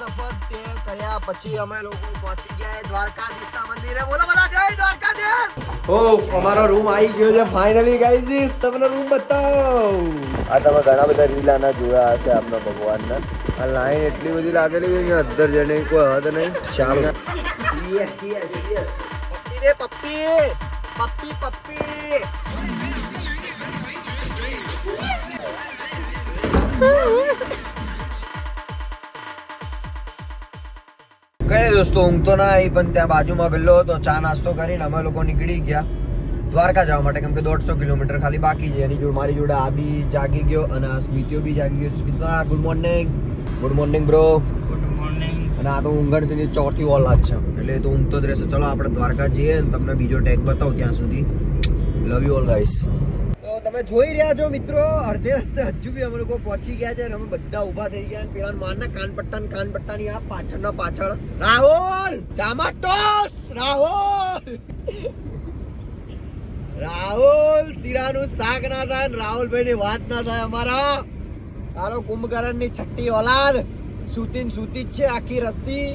સફર તે કર્યા પછી અમે લોકો પહોંચી ગયા દ્વારકાધીશના મંદિરે. બોલો બધા જય દ્વારકાધીશ. ઓ અમારો રૂમ આવી ગયો છે ફાઇનલી ગાઈઝ. તમને રૂમ બતાવો. આ તમે ઘણા બધા રીલ આના જોયા હશે આપના ભગવાનના. આ લાઈન એટલી બધી લાગેલી છે કે અંદર જઈને કોઈ હદ નહીં. ચાલો પપ્પી રે પપ્પી પપ્પી પપ્પી. કઈ દોસ્તો ઊંઘ તો ના આવી પણ ત્યાં બાજુમાં ગલ્લો હતો. ચા નાસ્તો કરીને અમે લોકો નીકળી ગયા દ્વારકા જવા માટે, કેમ કે 150 કિલોમીટર ખાલી બાકી છે. એની જોડે મારી જોડે આ બી જાગી ગયો અને આ સ્મિતિઓ બી જાગી ગયો. Smita good morning. Good morning bro. Good morning. અને આ તો ઊંઘણસીની ચોથી ઓલાદ છે એટલે એ તો ઊંઘતો જ રહેશે. ચલો આપણે દ્વારકા જઈએ અને તમને બીજો ટેગ બતાવું. ત્યાં સુધી લવ યુ ઓલ ગાઈસ. તો તમે જોઈ રહ્યા છો મિત્રો, અડધે રસ્તે હજુ બી અમે લોકો પહોંચી ગયા છે અને અમે બધા ઊભા થઈ ગયા. પેલા મારના કાનપટ્ટાની આ પાછળના પાછળ રાહુલ ચામાટોસ. રાહુલ શીરાનું શાક ના થાય, રાહુલભાઈ ની વાત ના થાય. અમારા તારો કુંભકરણ ની છઠ્ઠી ઓલાદ સૂતી જ છે આખી રસ્તી.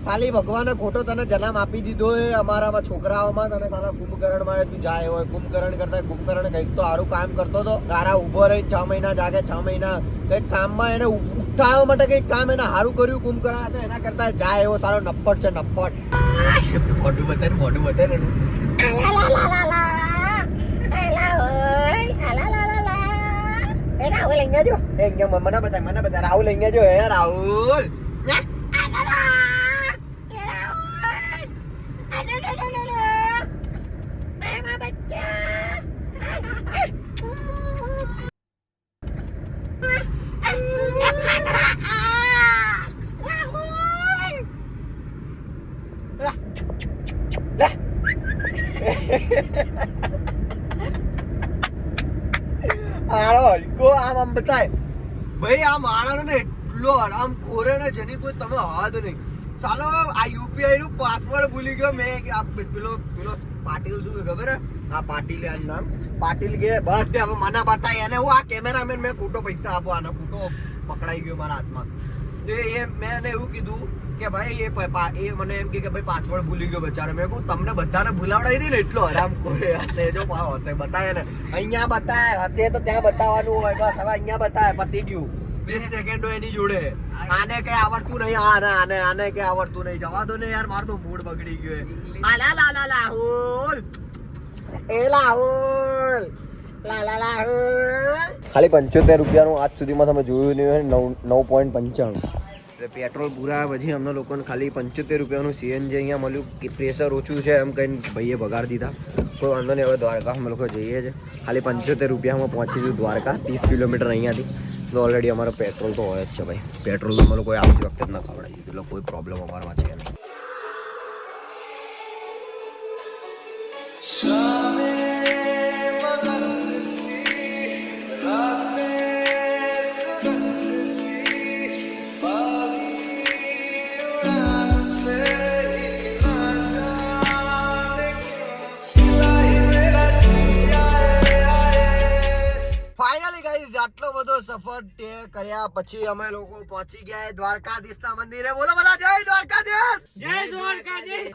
સાલી ભગવાને ખોટો તને જન્મ આપી દીધો એ અમારામાં છોકરાઓમાં. તને સાલા કુંભકરણમાં તું જાય હોય. કુંભકરણ કરતા કુંભકરણ કંઈક તો સારું કામ કરતો હતો. તારા ઉભો રહી 6 મહિના જાગે, 6 મહિના કંઈક કામમાં એને ઉઠાડવા માટે કંઈક કામ એને સારું કર્યું કુંભકરણ હતો. એના કરતા જાય એવો સારો નપ્પટ છે નપ્પટ. મોઢું બતાય રાહુલ અહીંયા જો. મને બતાય રાહુલ અહીંયા જો. હે રાહુલ આમ બતાય ભાઈ. આ માણસ ને એટલો આરામ ખોરે ને જેની કોઈ તમે હાથ નહીં. ચાલો આ યુપીઆઈ નું પાસવર્ડ ભૂલી ગયો મેં. પેલો પાટીલ શું ખબર હે? આ પાટીલ નામ પાટીલ કે બસ બે હવે મને બતાય એને. હું આ કેમેરામેન મેં ખોટો પૈસા આપો આનો ખોટો પકડાઈ ગયો મારા હાથમાં. તો એ મેં એને એવું કીધું કે ભાઈ એ મને એમ કે ભાઈ પાસવર્ડ ભૂલી ગયો બચારો. મેં કહું તમને બધાને ભૂલાવડાવી દી ને એટલો આરામ ખોરે. હશે જો હશે બતાય ને અહીંયા બતાય. હશે તો ત્યાં બતાવવાનું હોય. બસ હવે અહીંયા બતાય પતી ગયું. 20 સેકન્ડો એની જોડે. આને કઈ આવડતું નહીં. આને કઈ આવડતું નહીં. જવા દો ને યાર, મારો તો મૂડ બગડી ગયો. રાહુલ ખાલી 75 રૂપિયાનું આજ સુધીમાં તમે જોયું નહીં હોય. 9.95 પેટ્રોલ પૂરા પછી અમને લોકોને ખાલી 75 રૂપિયાનું સીએનજી અહીંયા મળ્યું. પ્રેશર ઓછું છે એમ કહીને ભાઈએ બગાડી દીધા. કોઈ વાંધો નહીં. હવે દ્વારકા અમે લોકો જઈએ છીએ. ખાલી 75 રૂપિયામાં પહોંચીશું દ્વારકા. 30 કિલોમીટર અહીંયાથી. તો ઓલરેડી અમારો પેટ્રોલ તો હોય જ છે ભાઈ. પેટ્રોલ તો અમે લોકો આવતી વખતે જ ના ખવડાવીએ એટલે કોઈ પ્રોબ્લેમ અમારામાં છે નહીં. આટલો બધો સફર તે કર્યા પછી અમે લોકો પહોંચી ગયા દ્વારકાધીશના મંદિરે. બોલો બધા જય દ્વારકાધીશ. જય દ્વારકાધીશ.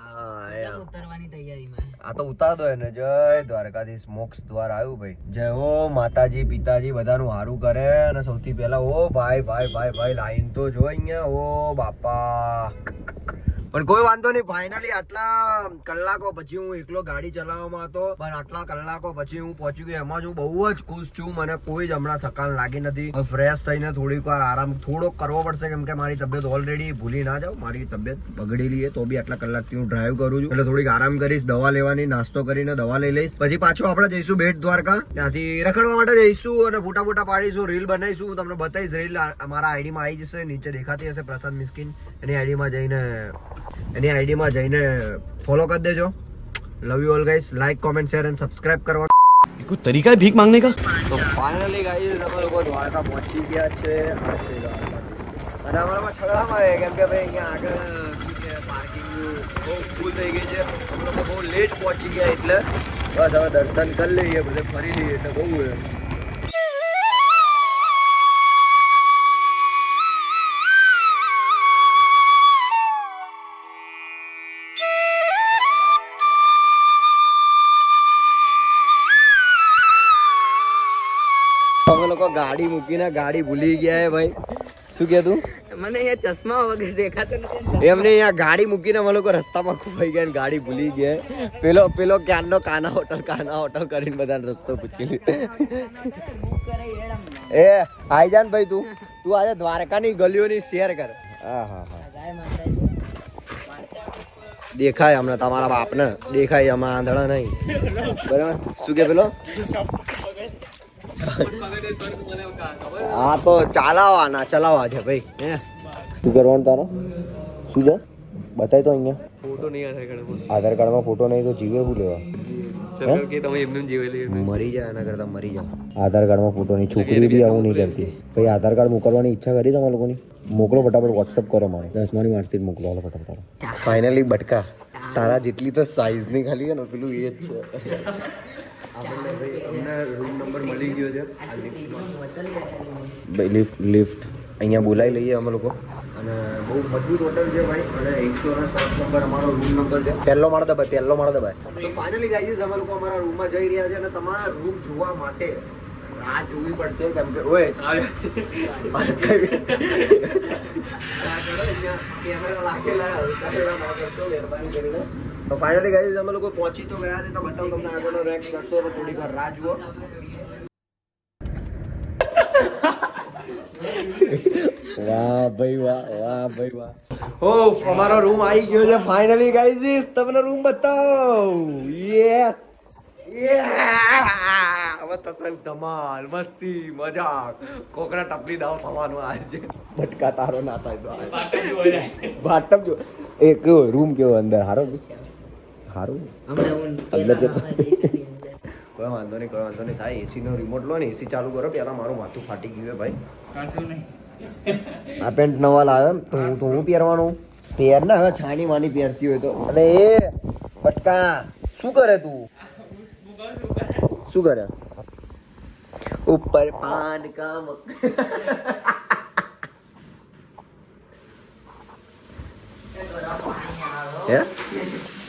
ઉતરવાની તૈયારીમાં. આ તો ઉતાર દો એને. જય દ્વારકાધીશ. મોક્ષ દ્વાર આવ્યું ભાઈ. જય હો માતાજી પિતાજી બધાનું સારું કરે. અને સૌથી પહેલા ઓ ભાઈ લાઈન તો જો અહીંયા. ઓ બાપા પણ કોઈ વાંધો નહીં. ફાઇનલી આટલા કલાકો પછી હું એકલો ગાડી ચલાવવામાં હતો પણ આટલા કલાકો પછી હું પહોંચી ગયો. એમાં હું બહુ જ ખુશ છું. મને કોઈ જ હમણાં થકાન લાગી નથી. ફ્રેશ થઈને થોડીક વાર આરામ થોડોક કરવો પડશે કેમ કે મારી તબિયત ઓલરેડી ભૂલી ના જાઉં. મારી તબિયત બગડેલી છે તો બી આટલા કલાકથી હું ડ્રાઈવ કરું છું એટલે થોડીક આરામ કરીશ. દવા લેવાની, નાસ્તો કરીને દવા લઈ લઈશ. પછી પાછો આપણે જઈશું બેટ દ્વારકા. ત્યાંથી રખડવા માટે જઈશું અને ફોટા પાડીશું, રીલ બનાવીશું. હું તમને બતાવીશ. રીલ અમારા આઈડીમાં આવી જશે, નીચે દેખાતી હશે પ્રસાદ મિસ્કિન. એની આઈડીમાં જઈને ફોલો કરી દેજો. Love you all guys. Like comment share and subscribe કરવાનું કોઈ તરીકા है भीख मांगने का. તો ફાઇનલી ગાઈસ અમે લોકો દ્વારકા પહોંચી ગયા છે. અને અમારા લોકો છગડામાં છે કેમ કે ભાઈ અહીંયા આગળ શું છે પાર્કિંગ બહુ ફૂલ થઈ ગઈ છે. અમે લોકો બહુ લેટ પહોંચી ગયા એટલે બસ હવે દર્શન કરી લઈએ, બધે ફરી લઈએ એટલે બહુ અમે લોકો ગાડી મૂકીને ગાડી ભૂલી ગયા હે ભાઈ. શું કે તું? મને અહીંયા ચશ્મા વગર દેખાતો નથી. એમને અહીંયા ગાડી મૂકીને અમે લોકો રસ્તામાં ખુવાઈ ગયા ને ગાડી ભૂલી ગયા. પેલો ક્યારનો કાના હોટલ કરીને બધાને રસ્તો પૂછી એ આઈ જા ને ભાઈ તું આજે દ્વારકાની ગલીઓની શેર કર. હા દેખાય હમણાં તમારા બાપને દેખાય આમાં આંધળા નહીં બરાબર. શું કે પેલો હા તો ચલાવવા છે ભાઈ. શું કરવાનું તારો? શું છે બતાય તો અહીંયા ફોટો નહીં આધાર કાર્ડમાં ફોટો નહીં તો જીવે શું લેવા? મરી જાય એના કરતા મરી જાય. આધાર કાર્ડમાં ફોટો નહીં. છોકરી બી આવું નહીં કરતી ભાઈ. આધાર કાર્ડ મોકલવાની ઈચ્છા કરી તમારા લોકોની? મોકલો ફટાફટ વોટ્સઅપ કરો મારે 10માની માર્કશીટ મોકલો ફટાફટ. ફાઇનલી બટકા તારા જેટલી તો સાઈઝ ની ખાલી ને પેલું એ જ છે. આપણને ભાઈ અમને રૂમ નંબર મળી ગયો છે. લિફ્ટ અહીંયા બોલાવી લઈએ અમે લોકો. અને બહુ મજબૂત હોટલ છે ભાઈ. અને 107 નંબર અમારો રૂમ નંબર છે. પહેલો માળ દબાય. તો ફાઇનલી ગાઈઝ અમે લોકો અમારા રૂમમાં જઈ રહ્યા છે. અને તમારા રૂમ જોવા માટે આ જોવી પડશે કેમ કે ઓય કેમેરા લાગેલા મહેરબાની કરીને. તો ફાઇનલી ગાઈઝ અમે લોકો પહોંચી તો ગયા છે. તો બતાવું તમને આગળનો નેક્સ્ટ રસ્તો. તો થોડીક વાર રાહ જુઓ. વાહ ભાઈ વાહ. ઓ અમારો રૂમ આવી ગયો છે ફાઇનલી ગાઈઝ. તમને રૂમ બતાવો. ધમાલ મસ્તી મજાક કોકરા ટપલી દાવ થવાનું આજે. બટકા તારો ના થાય તો બાટમ જો એ કેવો રૂમ કેવો અંદર હારું અંદર જતો કોઈ વાંધો નહીં થાય. એસી નો રિમોટ લો ને એસી ચાલુ કરો. પેલા મારું માથું ફાટી ગયું ભાઈ. આ પેન્ટ નવા લાવ્યો તો હું પહેરવાનું પહેર ને હવે છાની માની પહેરતી હોય તો. અને એ બટકા શું કરે તું? શું કરે? ઉપર પાન કામ હે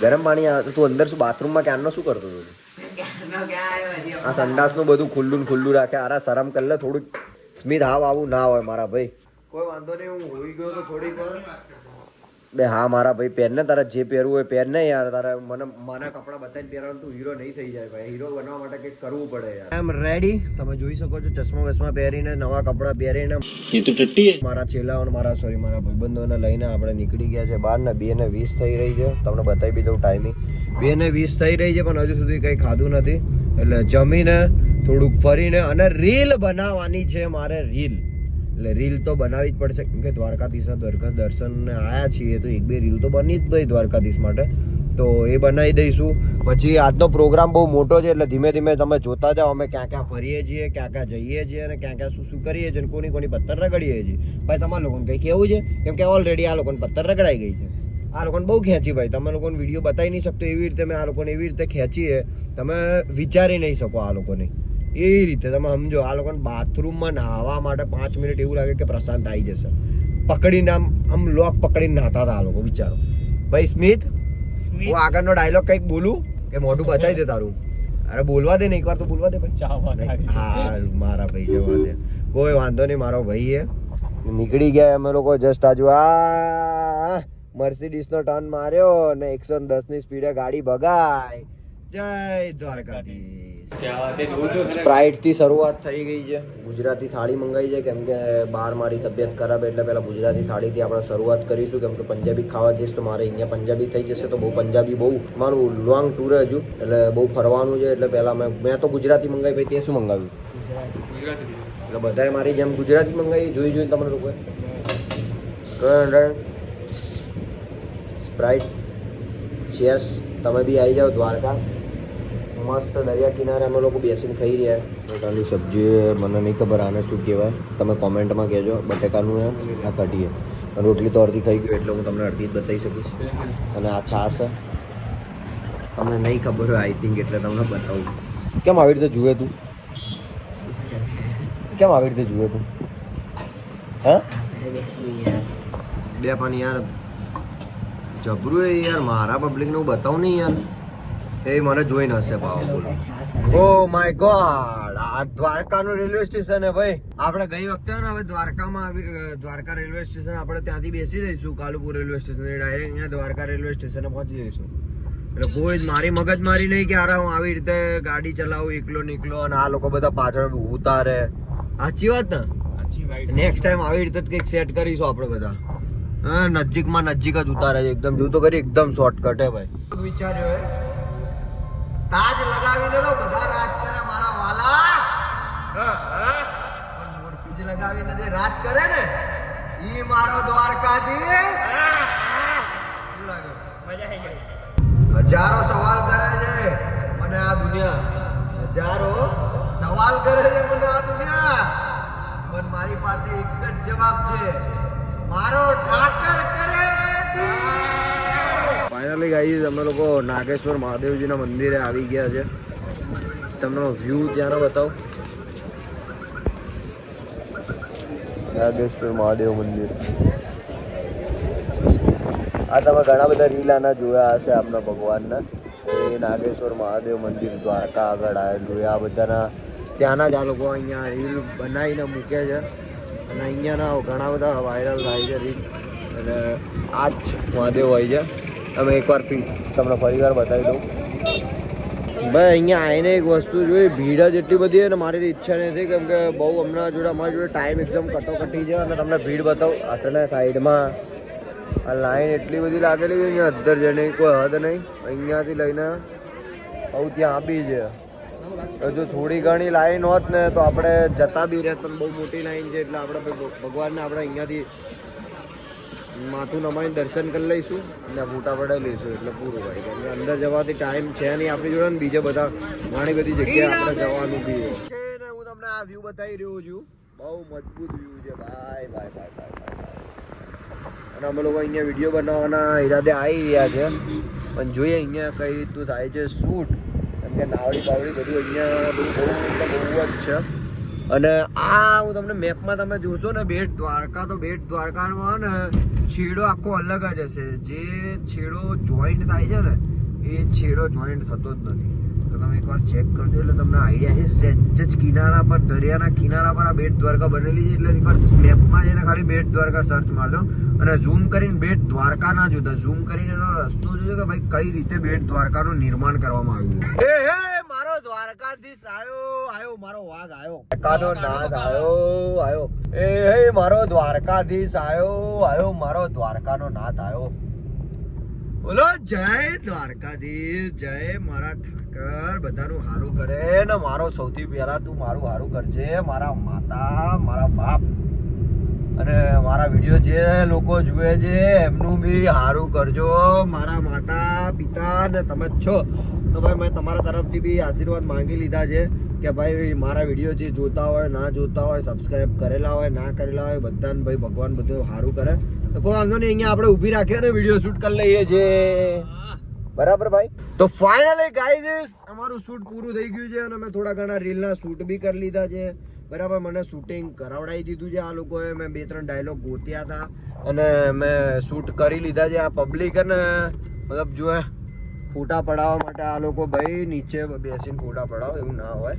ગરમ પાણી આવે. તું અંદર શું બાથરૂમમાં ક્યારનો શું કરતો હતો? આ સંડાસ નું બધું ખુલ્લું રાખે. અરે શરમ કર લે થોડુંક. સ્મિત હાવ આવું ના હોય મારા ભાઈ. કોઈ વાંધો નહીં. હું હોઈ ગયો તો થોડીક વાર બે. હા મારા ભાઈ પહેર ને. તારા જે પહેરવું હોય પહેર ને યાર. તારા મને કપડાં બતાવીને પહેરવાનું. તું હીરો નહીં થઈ જાય ભાઈ. હીરો બનવા માટે કંઈક કરવું પડે યાર. આઈ એમ રેડી. તમે જોઈ શકો છો ચશ્મા પહેરીને નવા કપડાં પહેરીને મારા ચેલાઓ મારા ભાઈબંધોને લઈને આપણે નીકળી ગયા છે બહાર. ને 2:20 થઈ રહી છે. તમને બતાવી બી દઉં ટાઈમિંગ. 2:20 થઈ રહી છે પણ હજુ સુધી કંઈ ખાધું નથી. એટલે જમીને થોડુંક ફરીને અને રીલ બનાવવાની છે મારે. એટલે રીલ તો બનાવવી જ પડશે કેમ કે દ્વારકાધીશના દર્શનને આવ્યા છીએ તો 1-2 રીલ તો બની જ ભાઈ દ્વારકાધીશ માટે. તો એ બનાવી દઈશું. પછી આજનો પ્રોગ્રામ બહુ મોટો છે એટલે ધીમે ધીમે તમે જોતા જાઓ. અમે ક્યાં ફરીએ છીએ, ક્યાં જઈએ છીએ અને ક્યાં શું કરીએ છીએ, કોની પથ્થર રગડીએ છીએ. ભાઈ તમારા લોકોને કંઈ કહેવું છે કેમ કે ઓલરેડી આ લોકોને પથ્થર રગડાઈ ગઈ છે. આ લોકોને બહુ ખેંચી ભાઈ. તમે લોકોને વિડીયો બતાવી નહીં શકતો એવી રીતે મેં આ લોકોને એવી રીતે ખેંચીએ તમે વિચારી નહીં શકો. આ લોકોને એ રીતે તમે સમજો. આ લોકોને બાથરૂમમાં નાહવા માટે 5 મિનિટ એવું લાગે કે પ્રશાંત આવી જશે. પકડીને આમ લોક પકડીને નાહતા હતા આ લોકો. વિચારો ભાઈ. સ્મિત હું આગળનો ડાયલોગ કંઈક બોલું કે મોઢું બતાવી દે તારું? અરે બોલવા દે ને એકવાર તો બોલવા દે ભાઈ. હા મારા ભાઈ જવા દે. કોઈ વાંધો નહીં. મારો ભાઈ એ નીકળી ગયા અમે લોકો જસ્ટ આજુ આ મર્સિડીઝ નો ટર્ન માર્યો ને 110 ની સ્પીડે ગાડી ભગાય. જય દ્વારકાધીશ. સ્પ્રાઇટ થી શરૂઆત થઈ ગઈ છે. ગુજરાતી થાળી મંગાવી છે કેમ કે બહાર મારી તબિયત ખરાબ એટલે પહેલા ગુજરાતી થાળીથી આપણે શરૂઆત કરીશું કેમ કે પંજાબી ખાવા જઈશ તો મારે અહીંયા પંજાબી થઈ જશે. તો બહુ મારું લોંગ ટૂર હજુ એટલે બહુ ફરવાનું છે. એટલે પહેલા મેં તો ગુજરાતી મંગાવી. ભાઈ તે શું મંગાવ્યું? એટલે બધાએ મારી જેમ ગુજરાતી મંગાવી. જોઈને તમને લોકોએ સ્પ્રાઇટ ચેસ. તમે બી આવી જાઓ દ્વારકા. મસ્ત દરિયા કિનારે અમે લોકો બેસીને ખાઈ રહ્યા. બટાકાની સબ્જી મને નહીં ખબર આને શું કહેવાય. તમે કોમેન્ટમાં કહેજો. બટેકાનું આ કઢીએ. રોટલી તો અડધી ખાઈ ગયો એટલે હું તમને અડધી જ બતાવી શકીશ. અને આ છાશ તમને નહીં ખબર હોય આઈ થિંક એટલે તમને બતાવું. કેમ આવી રીતે જુએ તું? હા બે પાણી યાર જબરું યાર. મારા પબ્લિકને હું બતાવું નહીં યાર. એ મને જોઈને હશે ભાવ બોલો. ઓ માય ગોડ, આ દ્વારકાનું રેલવે સ્ટેશન હે ભાઈ. આપણે ગઈ વખતે ને હવે દ્વારકામાં દ્વારકા રેલવે સ્ટેશન આપણે ત્યાંથી બેસી જઈશું કાલુપુર રેલવે સ્ટેશન, ડાયરેક્ટ અહીંયા દ્વારકા રેલવે સ્ટેશને પહોંચી જઈશું. એટલે કોઈ મારી મગજમારી નહીં કે અરે હું આવી રીતે ગાડી ચલાવું એકલો નીકળો અને આ લોકો બધા પાછળ ઉતારે. સાચી વાત ને? નેક્સ્ટ ટાઈમ આવી રીતે જ કંઈક સેટ કરીશું આપણે બધા. હા, નજીકમાં નજીક જ ઉતારે છે એકદમ. જો તો કરી એકદમ શોર્ટકટ હે ભાઈ. વિચાર્યો હે તાજ લગાવીને તો બધા રાજ કરે મારા વાલા, પણ મોરપીંછ લગાવીને જે રાજ કરે ને ઈ મારો દ્વારકાધીશ. શું લાગે? મજા આવી ગઈ. હજારો સવાલ કરે છે મને આ દુનિયા, હજારો સવાલ કરે છે મને આ દુનિયા, પણ મારી પાસે એક જ જવાબ છે, મારો ઠાકર કરે. ફાઇનલી ગાઈસ અમે લોકો નાગેશ્વર મહાદેવજીના મંદિરે આવી ગયા છે. તમને વ્યૂ ત્યાંનો બતાવો. નાગેશ્વર મહાદેવ મંદિર. આ તમે ઘણા બધા રીલ આના જોયા હશે આપણા ભગવાનના. એ નાગેશ્વર મહાદેવ મંદિર દ્વારકા આગળ આવેલું. આ બધાના ત્યાંના જ આ લોકો અહીંયા રીલ બનાવીને મૂકે છે અને અહીંયાના ઘણા બધા વાયરલ થાય છે રીલ. અને આ જ મહાદેવ હોય છે. તમે એકવાર તમને ફરીવાર બતાવી દઉં ભાઈ. અહીંયા આવીને એક વસ્તુ જોઈ, ભીડ જ એટલી બધી છે ને મારી તો ઈચ્છા નથી કેમ કે બહુ હમણાં જોડે અમારી જોડે ટાઈમ એકદમ કટોકટી છે. અને તમને ભીડ બતાવું. આટલા સાઈડમાં આ લાઈન એટલી બધી લાગેલી છે અહીંયા અધર જઈને કોઈ હદ નહીં. અહીંયાથી લઈને આવું ત્યાં આપી છે. જો થોડી ઘણી લાઈન હોત ને તો આપણે જતા બી રહેત, પણ બહુ મોટી લાઈન છે એટલે આપણે ભગવાનને આપણે અહીંયાથી માથું નમાઈને દર્શન કરી લઈશું અને ફોટા પડાવી લઈશું એટલે પૂરું ભાઈ. કેમ કે અંદર જવાથી ટાઈમ છે નહીં આપણી જોડે ને બીજે બધા ઘણી બધી જગ્યાએ આપણે જવાનું બી છે ને. હું તમને આ વ્યૂ બતાવી રહ્યો છું. બહુ મજબૂત વ્યૂ છે ભાઈ ભાઈ ભાઈ ભાઈ. અને અમે લોકો અહીંયા વિડીયો બનાવવાના ઈરાદે આવી રહ્યા છે, પણ જોઈએ અહીંયા કઈ રીતનું થાય છે શૂટ. કેમ કે નાવડી બાવડી બધું અહીંયા બધું બહુ જ છે. અને આ હું તમને મેપમાં તમે જોશો ને બેટ દ્વારકા, તો બેટ દ્વારકામાં ને છેડો આખો અલગ જ હશે. જે છેડો જોઈન્ટ થાય છે ને એ છેડો જોઈન્ટ થતો જ નથી. તો તમે એકવાર ચેક કરજો એટલે તમને આઈડિયા છે. સહેજ જ કિનારા પર, દરિયાના કિનારા પર આ બેટ દ્વારકા બનેલી છે. એટલે એકવાર મેપમાં જઈને ખાલી બેટ દ્વારકા સર્ચ મારજો અને ઝૂમ કરીને બેટ દ્વારકા ના જોતા, ઝૂમ કરીને એનો રસ્તો જોજો કે ભાઈ કઈ રીતે બેટ દ્વારકાનું નિર્માણ કરવામાં આવ્યું. હે હે મારો દ્વારકાધીશ આયો મારો વાઘ આયો, દ્વારકાનો નાથ આયો. એ હે મારો દ્વારકાધીશ આયો મારો દ્વારકાનો નાથ આયો. બોલો જય દ્વારકાધીશ, જય મારા ઠાકર બધાનું હારું કરે ને. મારો સૌથી પહેલા તું મારું હારું કરજે, મારા માતા, મારા બાપ અને મારા વિડીયો જે લોકો જુએ છે એમનું બી હારું કરજો. મારા માતા પિતા ને તમે જ છો તો ભાઈ મેં તમારા તરફથી બી આશીર્વાદ માંગી લીધા છે કે ભાઈ મારા વિડીયો જે જોતા હોય, ના જોતા હોય, સબસ્ક્રાઈબ કરેલા હોય, ના કરેલા હોય, બધાને ભાઈ ભગવાન બધું સારું કરે. તો કોઈ વાંધો નહીં, અહીંયા આપણે ઊભી રાખીએ ને વિડીયો શૂટ કરી લઈએ છીએ. બરાબર ભાઈ. તો ફાઇનલી ગાઈઝ અમારું શૂટ પૂરું થઈ ગયું છે અને મેં થોડા ઘણા રીલના શૂટ બી કરી લીધા છે. બરાબર, મને શૂટિંગ કરાવડાવી દીધું છે આ લોકોએ. મેં 2-3 ડાયલોગ ગોત્યા હતા અને મેં શૂટ કરી લીધા છે. આ પબ્લિક ને મતલબ જો ફોટા પડાવવા માટે આ લોકો ભાઈ નીચે બેસીને ફોટા પડાવો એવું ના હોય.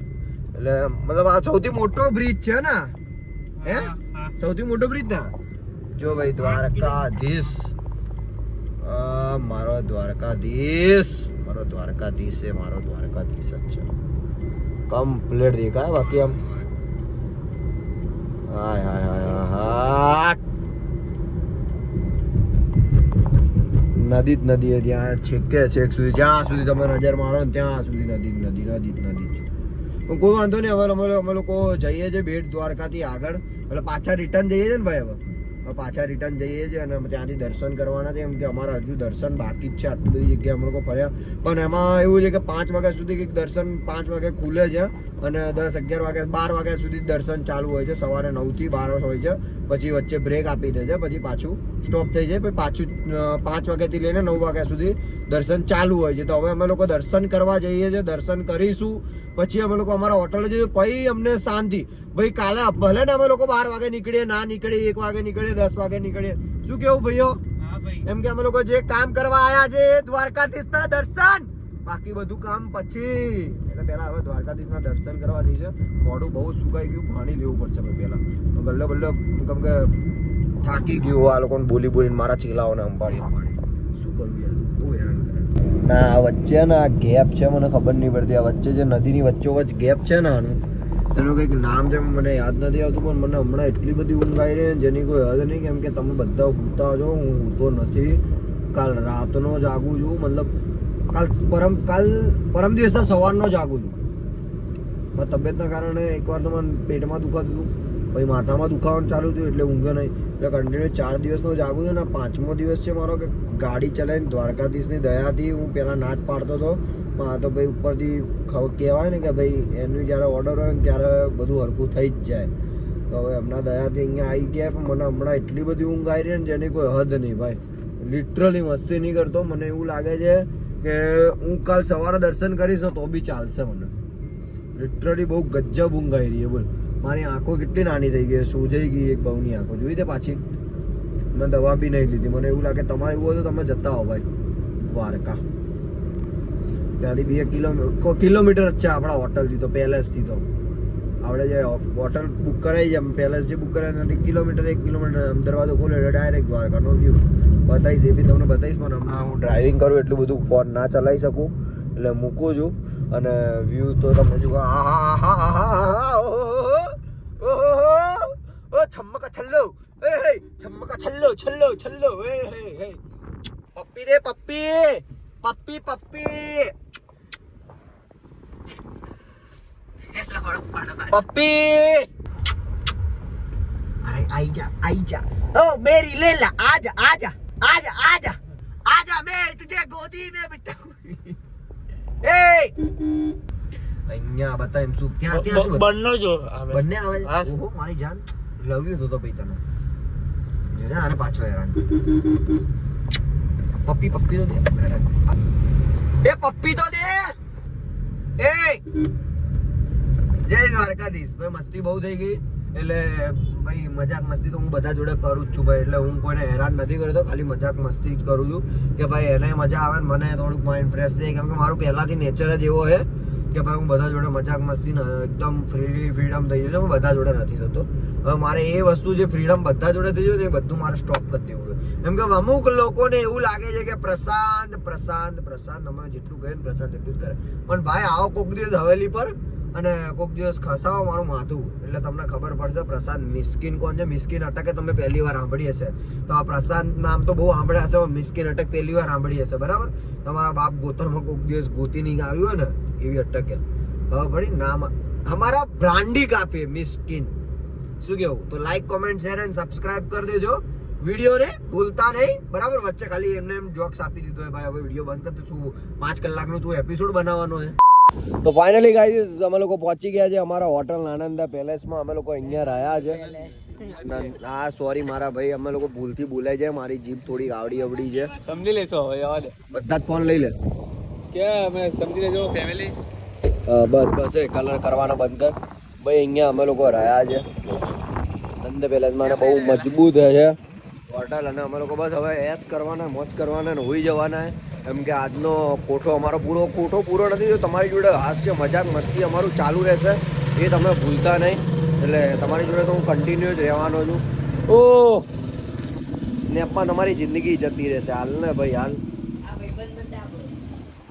એટલે મતલબ આ સૌથી મોટો બ્રિજ છે ને, હે સૌથી મોટો બ્રિજ ને. જો ભાઈ દ્વારકાધીશ, મારો દ્વારકાધીશ, મારો દ્વારકાધીશ છે, મારો દ્વારકાધીશ જ છે. કમ્પ્લીટ દેખાય બાકી આમ હાય હાય હાય હાય નદી જ નદી છે ત્યાં છેકે છેક સુધી. જ્યાં સુધી તમે નજર મારો ને ત્યાં સુધી નદી નદી નદી નદી છે. કોઈ વાંધો નહીં. હવે અમે લોકો જઈએ છીએ બેટ દ્વારકાથી આગળ, એટલે પાછા રિટર્ન જઈએ છીએ ને ભાઈ. હવે પાછા રિટર્ન જઈએ છીએ અને ત્યાંથી દર્શન કરવાના છે. એમ કે અમારા હજુ દર્શન બાકી જ છે. આટલી બધી જગ્યાએ અમે લોકો ફર્યા, પણ એમાં એવું છે કે 5 વાગ્યા સુધી કંઈક દર્શન 5 વાગે ખુલે છે અને 10, 11 વાગે 12 વાગ્યા સુધી દર્શન ચાલુ હોય છે. સવારે 9 થી 12 હોય છે, પછી વચ્ચે બ્રેક આપી દે છે, પછી પાછું સ્ટોપ થઈ જાય, પછી પાછું 5 વાગ્યાથી લઈને 9 વાગ્યા સુધી દર્શન ચાલુ હોય છે. તો હવે અમે લોકો દર્શન કરવા જઈએ છીએ, દર્શન કરીશું, પછી અમે લોકો અમારા હોટલે જઈએ. પછી અમને શાંતિ ભાઈ. કાલે ભલે ને અમે લોકો 12 વાગે નીકળીએ, ના નીકળીએ, 1 વાગે નીકળીએ, 10 વાગે નીકળીએ, શું કેવું ભાઈઓ? એમ કે અમે લોકો જે કામ કરવા આયા છે દ્વારકાધીશના દર્શન બાકી બધું કામ પછી. એટલે પહેલા હવે દ્વારકાધીશના દર્શન કરવા જઈશે. મોઢું બહુ સુકાઈ ગયું, પાણી લેવું પડશે હવે પહેલા. ગલ્લે બલ્લે કેમ કે થાકી ગયું આ લોકોને બોલી બોલીને, મારા ચેલાઓને અંબાડી શું કરવું યાર, બહુ હેરાન કરે. ના આ વચ્ચે ના ગેપ છે, મને ખબર નહીં પડતી. આ વચ્ચે જે નદીની વચ્ચોવચ્ચ ગેપ છે ને આનું, એનું કંઈક નામ છે, મને યાદ નથી આવતું. પણ મને હમણાં એટલી બધી ઊંઘ આવી રહી જેની કોઈ હદ નહીં. કેમ કે તમે બધા ઊંઘતા છો, હું ઊંઘતો નથી. કાલ રાતનો જાગું છું, મતલબ પરમ દિવસના સવારનો જાગું છું. મારી તબિયતના કારણે એકવાર તો મને પેટમાં દુખાતું હતું, પછી માથામાં દુખાવાનું ચાલુ થયું, એટલે ઊંઘે નહીં. એટલે કન્ટિન્યુ 4 દિવસનો જાગું છું ને 5મો દિવસ છે મારો કે ગાડી ચલાવીને દ્વારકાધીશની દયાથી હું પહેલાં ના જ પાડતો હતો. હા તો ભાઈ ઉપરથી કહેવાય ને કે ભાઈ એનું જ્યારે ઓર્ડર હોય ને ત્યારે બધું હરખું થઈ જ જાય. તો હવે હમણાં દયાથી અહીંયા આવી ગયા, પણ મને હમણાં એટલી બધી ઊંઘ આવી રહી ને જેની કોઈ હદ નહીં ભાઈ. લિટરલી મસ્તી નહીં કરતો. મને એવું લાગે છે કે હું કાલ સવારે દર્શન કરીશ ને તો બી ચાલશે મને. લિટરલી બહુ ગજબ ઊંઘ આવી રહી છે બોલ. મારી આંખો કેટલી નાની થઈ ગઈ, સોજાઈ ગઈ એક બહુની આંખો. જોઈ દે પાછી. મેં દવા બી નહીં લીધી. મને એવું લાગે તમારે એવું હોય તો તમે જતા હો ભાઈ દ્વારકા. ત્યાંથી 2 કિલોમીટર જ છે આપણા હોટલથી, તો પેલેસથી તો આપણે જે હોટલ બુક કરાવી છે પેલેસ જે બુક કરાવી ત્યાંથી 1 કિલોમીટર દરવાજો ખોલે એટલે ડાયરેક્ટ દ્વારકાનો વ્યૂ બતાવીશ. એ બી તમને બતાવીશ. પણ હમણાં હું ડ્રાઇવિંગ કરું એટલું બધું ફોન ના ચલાવી શકું, એટલે મૂકું છું. અને વ્યૂ તો તમને જો છમ્મકા છલ્લો, છમ્મકા છલ્લો છલ્લો છલ્લો. પપ્પી દે પપ્પી, પપ્પી પપ્પી પપ્પી. અરે આઈ જા ઓ મેરી લેલા, આજા આજા આજા આજા આજા, મેં તુજે ગોદી में बिठाऊं. એ અહીંયા બતાવીને શું ત્યાં શું બંને જો બંને આવે. ઓહો મારી જાન, લવ યુ તો ભાઈ તને જોજા. આને પાછો હેરાન પપ્પી પપ્પી તો દે, એ પપ્પી તો દે. એ જય દ્વારકાધીશ ભાઈ. મસ્તી બહુ થઈ ગઈ, એટલે ભાઈ મજાક મસ્તી તો હું બધા જોડે કરું જ છું ભાઈ. એટલે હું કોઈને હેરાન નથી કરતો, ખાલી મજાક મસ્તી જ કરું છું કે ભાઈ એને મજા આવે ને મને થોડુંક માઇન્ડ ફ્રેશ થાય. કેમ કે મારું પહેલાથી નેચર જ એવો છે કે ભાઈ હું બધા જોડે મજાક મસ્તી એકદમ ફ્રીડમ થઈ ગયું છે. હું બધા જોડે નથી થતો. હવે મારે એ વસ્તુ જે ફ્રીડમ બધા જોડે થઈ ગયું ને એ બધું મારે સ્ટોપ કરી દેવું છે. કેમ કે અમુક લોકોને એવું લાગે છે કે પ્રશાંત પ્રશાંત પ્રશાંત, અમે જેટલું કહે ને પ્રશાંત એટલું જ કરે. પણ ભાઈ આવો કોક દિવસ હવેલી પર અને કોક દિવસ ખસાવો મારું માથું, એટલે તમને ખબર પડશે પ્રશાંત મિસ્કિન કોણ છે. મિસ્કિન અટકે તમે પહેલી વાર સાંભળી હશે, તો આ પ્રશાંત નામ તો બહુ સાંભળ્યા હશે. મિસ્કિન અટક પહેલી વાર સાંભળી હશે બરાબર. તમારા બાપ ગોતરમાં કોક દિવસ ગોતી નહીં આવ્યું હોય ને એવી અટકે ખબર પડી. નામ અમારા બ્રાન્ડી કાપે મિસ્કિન. શું કેવું? તો like comment share and subscribe કરી દેજો વિડીયોને ભૂલતા નહીં બરાબર. વચ્ચે ખાલી એમને એમ જોક્સ આપી દીધો હોય ભાઈ હવે વિડીયો બંધ કર, તો શું 5 કલાકનો તું એપિસોડ બનાવવાનો છે. તો ફાઇનલી ગાઈઝ અમે લોકો પહોંચી ગયા છે અમારા હોટલ નાનંદા પેલેસમાં. અમે લોકો અહીંયા રહ્યા છે. હા સોરી મારા ભાઈ, અમે લોકો ભૂલથી બોલાઈ જાય. મારી જીભ થોડી આવડી અવડી છે, સમજી લેશો હવે. બધા જ ફોન લઈ લે કે અમે સમજી લેજો ફેમિલી. બસ બસ એ કલર કરવાનો બંધ કર ભાઈ. અહીંયા અમે લોકો રહ્યા છે નંદ પેલેસમાં, બહુ મજબૂત છે હોટલ. અને અમે લોકો બસ હવે એચ કરવાના, મોજ કરવાના ને હોઈ જવાના. એમ કે આજનો કોઠો અમારો પૂરો નથી. તમારી જોડે હાસ્ય મજાક મસ્તી અમારું ચાલુ રહેશે, એ તમે ભૂલતા નહીં. એટલે તમારી જોડે તો હું કન્ટિન્યુ જ રહેવાનો છું. ઓ સ્નેપમાં તમારી જિંદગી જતી રહેશે હાલ ને ભાઈ. હાલ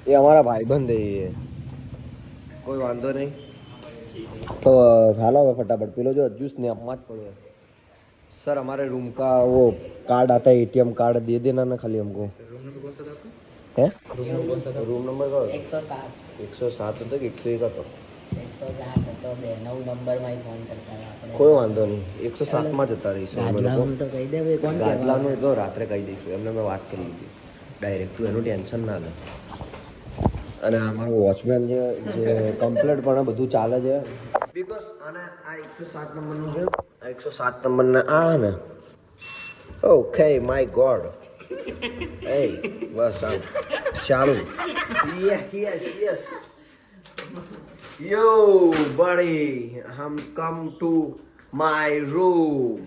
એ અમારા ભાઈબંધ એ કોઈ વાંધો નહીં. તો હાલો હવે ફટાફટ. પેલો જો હજુ સ્નેપમાં જ પડ્યો. सर हमारे रूम का वो कार्ड आता है एटीएम कार्ड दे देना ना खाली हमको. है रूम नंबर का 107 હતો કે 101 હતો? 107 હતો. 9 નંબરમાં ફોન કરતા આપણે. કોઈ વાંધો નહીં, 107 માં જતા રહીશું અમે લોકો. તો કહી દે ભાઈ કોણ ગાદલાનું તો રાત્રે કહી દઈશું એમને. મેં વાત કરી લીધી ડાયરેક્ટ, તું એનું ટેન્શન ના લે. અને અમારું વોચમેન જે કમ્પ્લીટ પણ બધું ચાલે છે બીકોઝ આને આ 107 નંબરનું છે. આ 107 નંબરના આ ને ઓકે માય ગોડ. એ બસ ચાલુ. યસ યો બડી હમ કમ ટુ માય રૂમ.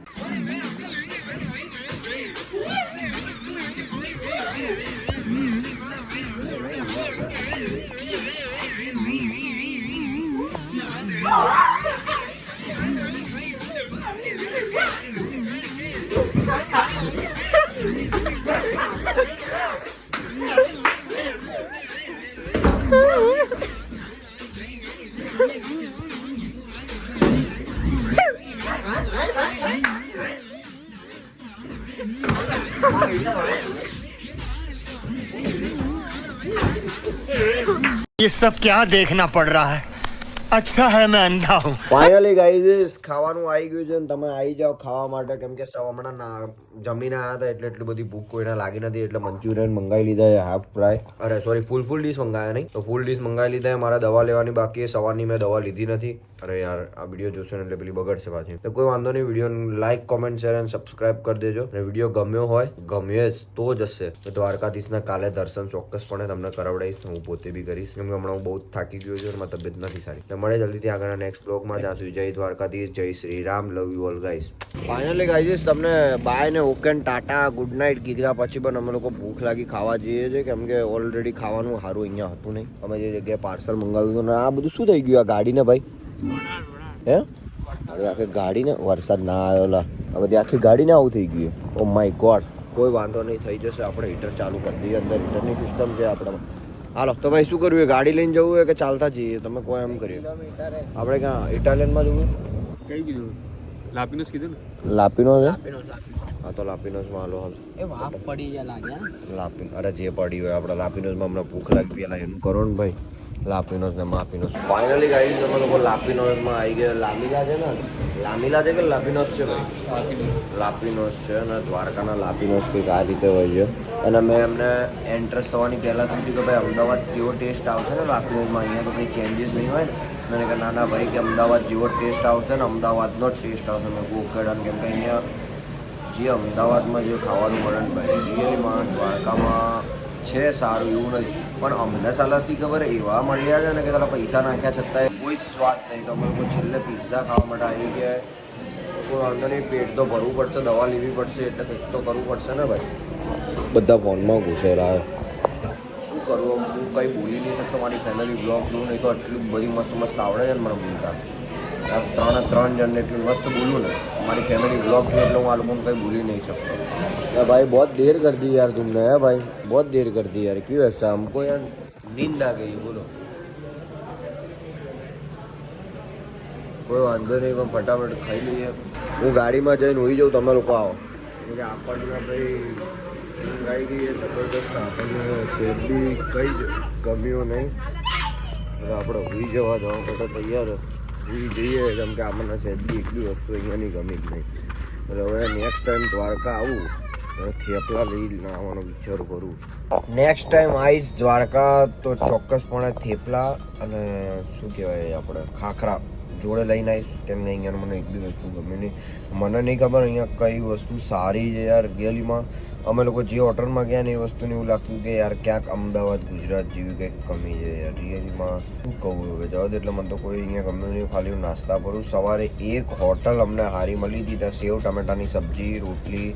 ये सब क्या देखना पड़ रहा है अच्छा है मैं अंधा हूँ ફાઇનલી ગાઈઝ ખાવાનું આવી ગયું છે ને તમે આવી જાઓ ખાવા માટે કેમ કે હમણાં જમીને આવ્યા હતા એટલે એટલી બધી ભૂખ કોઈને લાગી નથી એટલે મંચુરિયન મંગાવી લીધા છે હાફ ફ્રાય અરે સોરી ફૂલ ડીશ મંગાવ્યા નહીં તો ફૂલ ડીશ મંગાવી લીધા મારા દવા લેવાની બાકી સવારની મેં દવા લીધી નથી અરે યાર આ વિડીયો જોશો ને એટલે પેલી બગડશે પાછી તો કોઈ વાંધો નહીં વિડીયો લાઈક કોમેન્ટ શેર અને સબસ્ક્રાઇબ કરી દેજો અને વિડીયો ગમ્યો હોય ગમ્યો જ તો જ હશે તો દ્વારકાધીશના કાલે દર્શન ચોક્કસપણે તમને કરાવડાવીશ હું પોતે બી કરીશ કેમ કે હમણાં હું બહુ થાકી ગયો છું અને મારી તબિયત નથી સારી મળે જલ્દીથી આગળના નેક્સ્ટ બ્લોગમાં જ્યાં સુધી જય દ્વારકાધીશ જય Shri Ram love you all guys finally guys તમને બાય ને ઓકે ટાટા ગુડ નાઇટ કીધા પછી પણ અમે લોકો ભૂખ લાગી ખાવા જઈએ છીએ કેમ કે ઓલરેડી ખાવાનું સારું અહીંયા હતું નહીં અમે જે જગ્યાએ પાર્સલ મંગાવ્યું હતું ને આ બધું શું થઈ ગયું આ ગાડીને ભાઈ હે હવે આખી ગાડીને વરસાદ ના આવ્યો લા હવે બધી આખી ગાડીને આવું થઈ ગયું ઓ માય ગોડ કોઈ વાંધો નહીં થઈ જશે આપણે હીટર ચાલુ કરી દઈએ અંદર હીટરની સિસ્ટમ છે આપણામાં હાલો તો ભાઈ શું કરવું ગાડી લઈને જવું હોય કે ચાલતા જઈએ તમે કોઈ એમ કરીએ આપણે ક્યાં ઇટાલિયનમાં જવું કઈ કીધું લાપીનોસ કીધું ને લાપીનો છે હા તો લાપીનોસમાં હાલો હાલ એ વાપ પડી જાય લાગે લાપીન અરે જે પડી હોય આપણે લાપીનોસમાં હમણાં ભૂખ લાગી પેલા એનું કરો ને ભાઈ લાપીનોસ ને માપીનોસ ફાઇનલી ગાઈ તમે લોકો લાપીનોસમાં આવી ગયા લામીલા છે ને લામીલા છે કે લાપીનોસ છે ભાઈ લાપીનોસ છે અને દ્વારકાના લાપીનોસ કંઈક આ રીતે હોય છે અને મેં એમને એન્ટ્રસ થવાની પહેલાં સમજ્યું કે ભાઈ અમદાવાદ જેવો ટેસ્ટ આવશે ને લાપીનોસમાં અહીંયા તો કંઈ ચેન્જીસ નહીં હોય ને મેં કહ્યું ના ભાઈ કે અમદાવાદ જેવો ટેસ્ટ આવશે ને અમદાવાદનો જ ટેસ્ટ આવશે મેં ઓકેડન કેમ કે અહીંયા જે અમદાવાદમાં જે ખાવાનું મળે ને ભાઈ રિયલીમાં દ્વારકામાં છે સારું એવું નથી પણ અમને સાલા શી ખબર એવા મળ્યા છે ને કે તારા પૈસા નાખ્યા છતાંય કોઈ જ સ્વાદ નહીં તો અમે લોકો છેલ્લે પિઝા ખાવા માટે આવી ગયા કોઈ વાંધો નહીં પેટ તો ભરવું પડશે દવા લેવી પડશે એટલે કંઈક તો કરવું પડશે ને ભાઈ બધા ફોનમાં ઘૂસેલા શું કરવું હું કંઈ બોલી નહીં શકતો મારી ફેમિલી બ્લોગ જોઉં નહીં તો એટલી બધી મસ્ત મસ્ત આવડે છે ને મને બોલતા ત્રણ જણને એટલું મસ્ત બોલું ને મારી फैमिली ब्लॉग में એટલે હું આ લોકોને કંઈ ભૂલી नहीं सकता यार भाई बहुत देर कर दी यार तुमने है भाई बहुत देर कर दी यार क्यों ऐसा हमको यार नींद आ गई बोलो કોઈ વાંધો નહીં પણ ફટાફટ ખાઈ લઈએ હું ગાડીમાં જઈને હોઈ જાઉં તમે લોકો આવો કે આપણને ભાઈ ઊંઘ આવી ગઈ એ જબરદસ્ત આપણને શેર બી કંઈ જ ગમ્યું નહીં એટલે આપણે હોઈ જવા જવા માટે તૈયાર હોઈ જઈએ કેમ કે આપણને શેર બી એટલી વસ્તુ અહીંયાની ગમી જ નહીં એટલે હવે નેક્સ્ટ ટાઈમ દ્વારકા આવું થેપલા લઈને આવવાનો વિચાર કરું નેક્સ્ટ ટાઈમ આવીશ દ્વારકા તો ચોક્કસપણે થેપલા અને શું કહેવાય આપણે ખાખરા જોડે લઈને આવીશ કેમ કે અહીંયા મને એક બી વસ્તુ ગમે નહીં મને નહીં ખબર અહીંયા કઈ વસ્તુ સારી છે યાર રિયલીમાં અમે લોકો જે હોટલમાં ગયા ને એ વસ્તુને એવું લાગતું કે યાર ક્યાંક અમદાવાદ ગુજરાત જેવી કંઈક કમી છે યાર રિયલીમાં શું કહું હવે જવા દે એટલે મને તો કોઈ અહીંયા ગમ્યું નહીં ખાલી હું નાસ્તા કરું સવારે એક હોટલ અમને સારી મળી હતી ત્યાં સેવ ટમેટાની સબ્જી રોટલી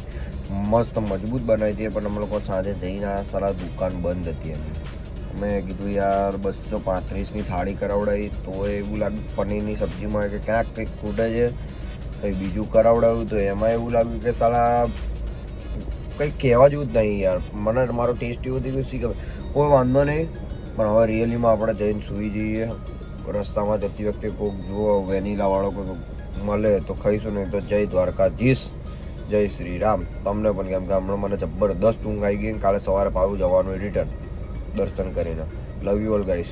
મસ્ત મજબૂત બનાવી હતી પણ અમે લોકો સાંજે જઈને આવ્યા સારા દુકાન બંધ હતી એમની મેં કીધું યાર 235ની થાળી કરાવડાવી તો એવું લાગ્યું પનીરની સબ્જીમાં કે ક્યાંક કંઈક ખૂટે છે કંઈ બીજું કરાવડાવ્યું તો એમાં એવું લાગ્યું કે સાલા કંઈક કહેવા જેવું જ નહીં યાર મને મારો ટેસ્ટ એવો થઈ ગયો શી ખબર કોઈ વાંધો નહીં પણ હવે રિયલીમાં આપણે જઈને સૂઈ જઈએ રસ્તામાં જતી વખતે કોઈક જુઓ વેનીલાવાળો કોઈ મળે તો ખાઈશું નહીં તો જય દ્વારકાધીશ જય શ્રી રામ તમને પણ કેમ કે હમણાં મને જબરદસ્ત ઊંઘ આવી ગઈ કાલે સવારે પાછું જવાનું રિટર્ન દર્શન કરીને લવ યુ ઓલ ગાઈસ